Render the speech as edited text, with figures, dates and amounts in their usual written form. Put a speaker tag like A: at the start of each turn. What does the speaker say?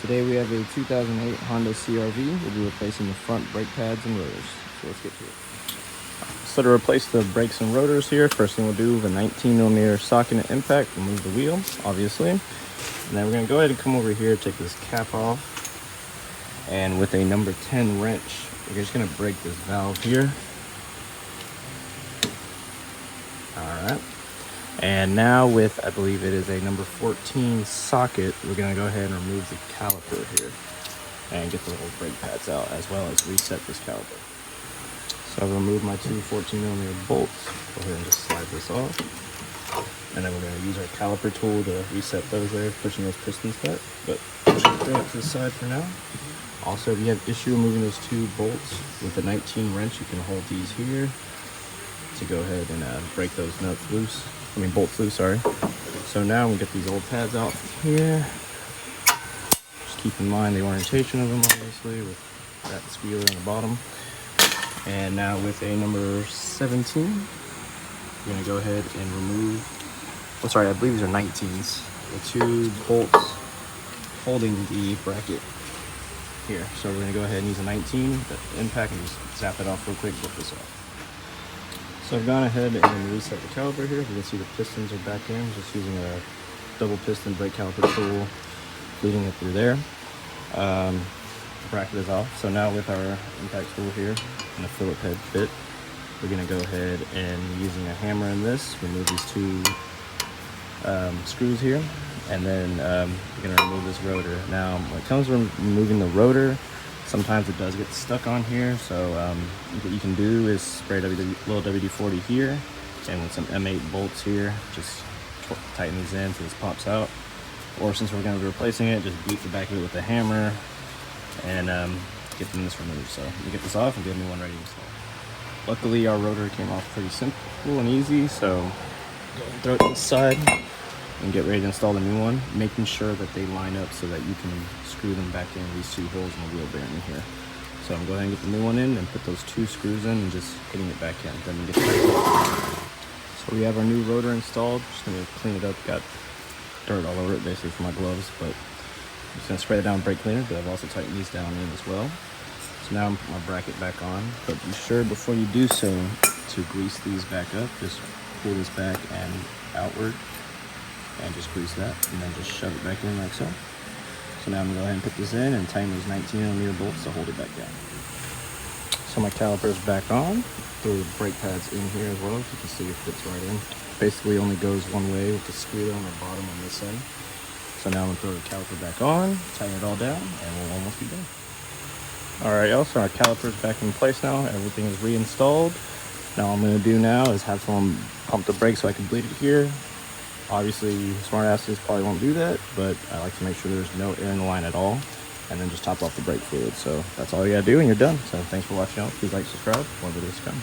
A: Today we have a 2008 Honda CRV. We'll be replacing the front brake pads and rotors. So let's get to it. So to replace the brakes and rotors here, first thing we'll do with a 19mm socket and impact, remove the wheel, obviously. And then we're going to go ahead and come over here, take this cap off. And with a number 10 wrench, we're just going to break this valve here. Alright. And now with, I believe it is a number 14 socket, we're going to go ahead and remove the caliper here and get the little brake pads out, as well as reset this caliper. So I've removed my two 14mm bolts. Go ahead and just slide this off. And then we're going to use our caliper tool to reset those there, pushing those pistons back. But throw it to the side for now. Also, if you have issue moving those two bolts with the 19 wrench, you can hold these here to go ahead and break those nuts loose. Bolts loose, sorry. So now we get these old pads out here. Just keep in mind the orientation of them, obviously, with that squealer in the bottom. And now with a number 17, we're gonna go ahead and remove, oh sorry, I believe these are 19s. The two bolts holding the bracket here. So we're gonna go ahead and use a 19, the impact, and just zap it off real quick, flip this off. So I've gone ahead and reset the caliper here. You can see the pistons are back in, just using a double piston brake caliper tool, leading it through there. The bracket is off. So now with our impact tool here and a Phillip head bit, we're gonna go ahead and using a hammer in this, remove these two screws here, and then we're gonna remove this rotor. Now, when it comes to removing the rotor, sometimes it does get stuck on here, so what you can do is spray little WD-40 here, and with some M8 bolts here, just tighten these in so this pops out. Or since we're going to be replacing it, just beat the back of it with a hammer and get this removed. So you get this off and get a new one ready to install. Luckily, our rotor came off pretty simple and easy, so go ahead and throw it to the side and get ready to install the new one, making sure that they line up so that you can screw them back in these two holes in the wheel bearing here. So I'm going to go ahead and get the new one in and put those two screws in and just hitting it back in. Then we get it. So we have our new rotor installed. Just going to clean it up. Got dirt all over it basically from my gloves, but I'm just going to spray it down with brake cleaner, but I've also tightened these down in as well. So now I'm putting my bracket back on, but be sure before you do so to grease these back up. Just pull this back and outward and just grease that, and then just shove it back in like so. So now I'm gonna go ahead and put this in and tighten those 19mm bolts to hold it back down. So my caliper is back on. Throw the brake pads in here as well, so you can see it fits right in. Basically only goes one way with the squealer on the bottom on this end. So now I'm gonna throw the caliper back on, tighten it all down, and we'll almost be done. Alright y'all, so our caliper is back in place now. Everything is reinstalled. Now all I'm gonna do now is have someone pump the brakes so I can bleed it here. Obviously, smart asses probably won't do that, but I like to make sure there's no air in the line at all, and then just top off the brake fluid. So that's all you gotta do and you're done. So thanks for watching out. Please like, subscribe, more videos to come.